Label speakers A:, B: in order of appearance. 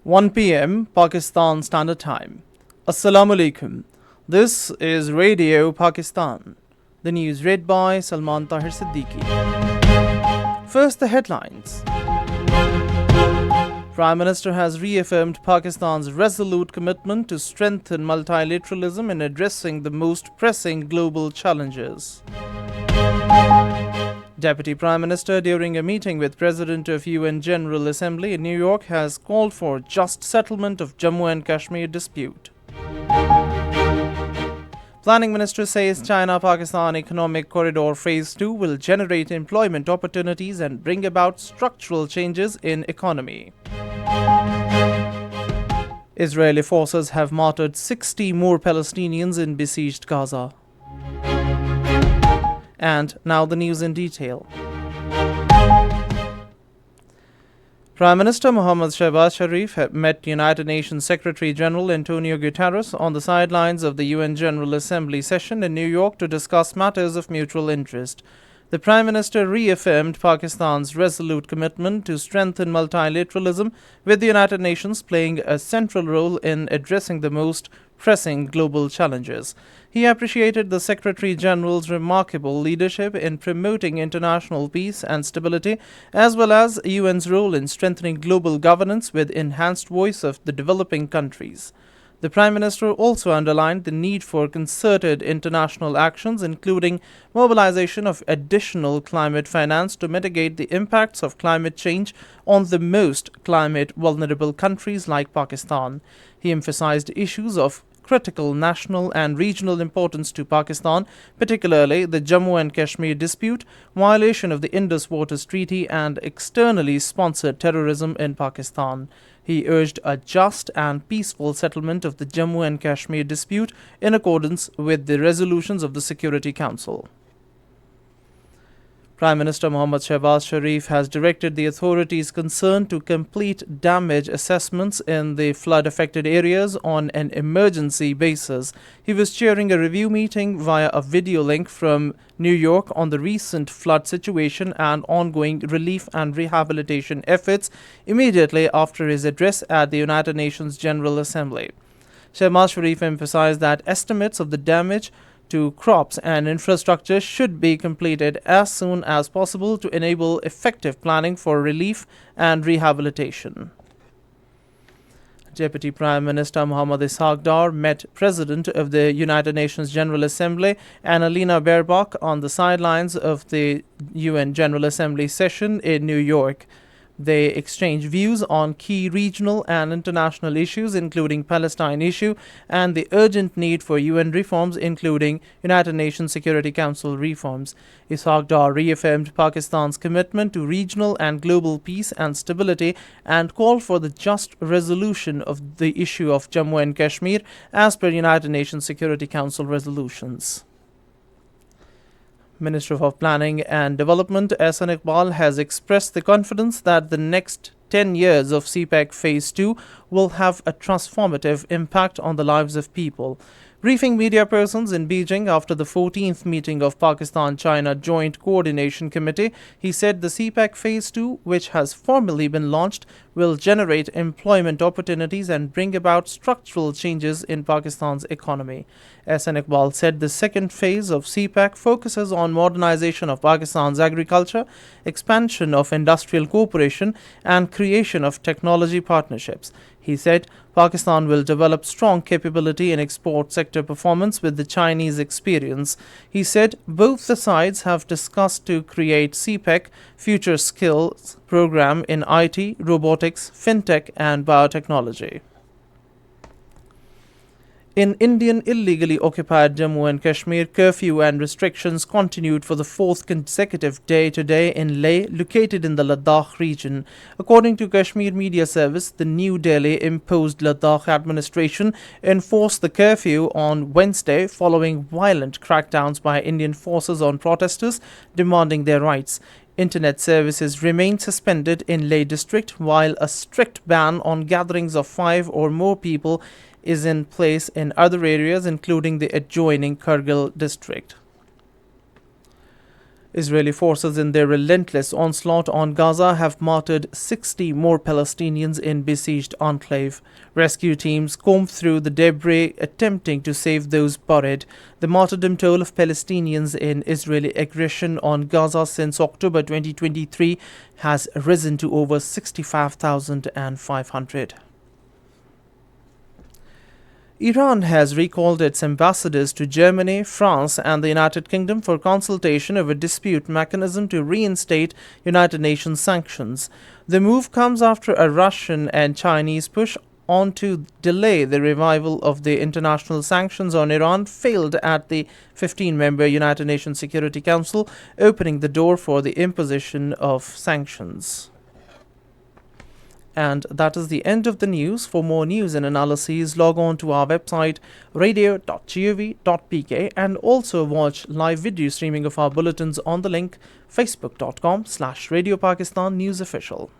A: 1 p.m. Pakistan Standard Time. Assalamu alaikum. This is Radio Pakistan. The news read by Salman Tahir Siddiqui. First, the headlines. Prime Minister has reaffirmed Pakistan's resolute commitment to strengthen multilateralism in addressing the most pressing global challenges. Deputy Prime Minister, during a meeting with President of UN General Assembly in New York, has called for just settlement of Jammu and Kashmir dispute. Planning Minister says China-Pakistan Economic Corridor Phase 2 will generate employment opportunities and bring about structural changes in economy. Israeli forces have martyred 60 more Palestinians in besieged Gaza. And now the news in detail. Prime Minister Mohammad Shehbaz Sharif met United Nations Secretary General Antonio Guterres on the sidelines of the UN General Assembly session in New York to discuss matters of mutual interest. The Prime Minister reaffirmed Pakistan's resolute commitment to strengthen multilateralism, with the United Nations playing a central role in addressing the most pressing global challenges. He appreciated the Secretary General's remarkable leadership in promoting international peace and stability, as well as UN's role in strengthening global governance with enhanced voice of the developing countries. The Prime Minister also underlined the need for concerted international actions, including mobilization of additional climate finance to mitigate the impacts of climate change on the most climate vulnerable countries like Pakistan. He emphasized issues of critical national and regional importance to Pakistan, particularly the Jammu and Kashmir dispute, violation of the Indus Waters Treaty, and externally sponsored terrorism in Pakistan. He urged a just and peaceful settlement of the Jammu and Kashmir dispute in accordance with the resolutions of the Security Council. Prime Minister Mohammad Shehbaz Sharif has directed the authorities concerned to complete damage assessments in the flood-affected areas on an emergency basis. He was chairing a review meeting via a video link from New York on the recent flood situation and ongoing relief and rehabilitation efforts immediately after his address at the United Nations General Assembly. Shehbaz Sharif emphasized that estimates of the damage to crops and infrastructure should be completed as soon as possible to enable effective planning for relief and rehabilitation. Deputy Prime Minister Mohammad Ishaq Dar met President of the United Nations General Assembly Annalena Baerbock on the sidelines of the UN General Assembly session in New York. They exchanged views on key regional and international issues, including Palestine issue and the urgent need for UN reforms, including United Nations Security Council reforms. Ishaq Dar reaffirmed Pakistan's commitment to regional and global peace and stability and called for the just resolution of the issue of Jammu and Kashmir as per United Nations Security Council resolutions. Minister of Planning and Development Ehsan Iqbal has expressed the confidence that the next 10 years of CPEC Phase 2 will have a transformative impact on the lives of people. Briefing media persons in Beijing after the 14th meeting of Pakistan-China Joint Coordination Committee, he said the CPEC Phase 2, which has formally been launched, will generate employment opportunities and bring about structural changes in Pakistan's economy. Ehsan Iqbal said the second phase of CPEC focuses on modernization of Pakistan's agriculture, expansion of industrial cooperation, and creation of technology partnerships. He said Pakistan will develop strong capability in export sector performance with the Chinese experience. He said both the sides have discussed to create CPEC Future Skills program in IT, robotics, fintech, and biotechnology. In Indian illegally occupied Jammu and Kashmir, curfew and restrictions continued for the fourth consecutive day today in Leh, located in the Ladakh region. According to Kashmir Media Service, the New Delhi imposed Ladakh administration enforced the curfew on Wednesday following violent crackdowns by Indian forces on protesters demanding their rights. Internet services remain suspended in Leh district, while a strict ban on gatherings of 5 or more people is in place in other areas, including the adjoining Kargil district. Israeli forces, in their relentless onslaught on Gaza, have martyred 60 more Palestinians in besieged enclave. Rescue teams combed through the debris, attempting to save those buried. The martyrdom toll of Palestinians in Israeli aggression on Gaza since October 2023 has risen to over 65,500. Iran has recalled its ambassadors to Germany, France, and the United Kingdom for consultation of a dispute mechanism to reinstate United Nations sanctions. The move comes after a Russian and Chinese push on to delay the revival of the international sanctions on Iran failed at the 15-member United Nations Security Council, opening the door for the imposition of sanctions. And that is the end of the news. For more news and analyses, log on to our website radio.gov.pk and also watch live video streaming of our bulletins on the link facebook.com/Radio Pakistan News Official.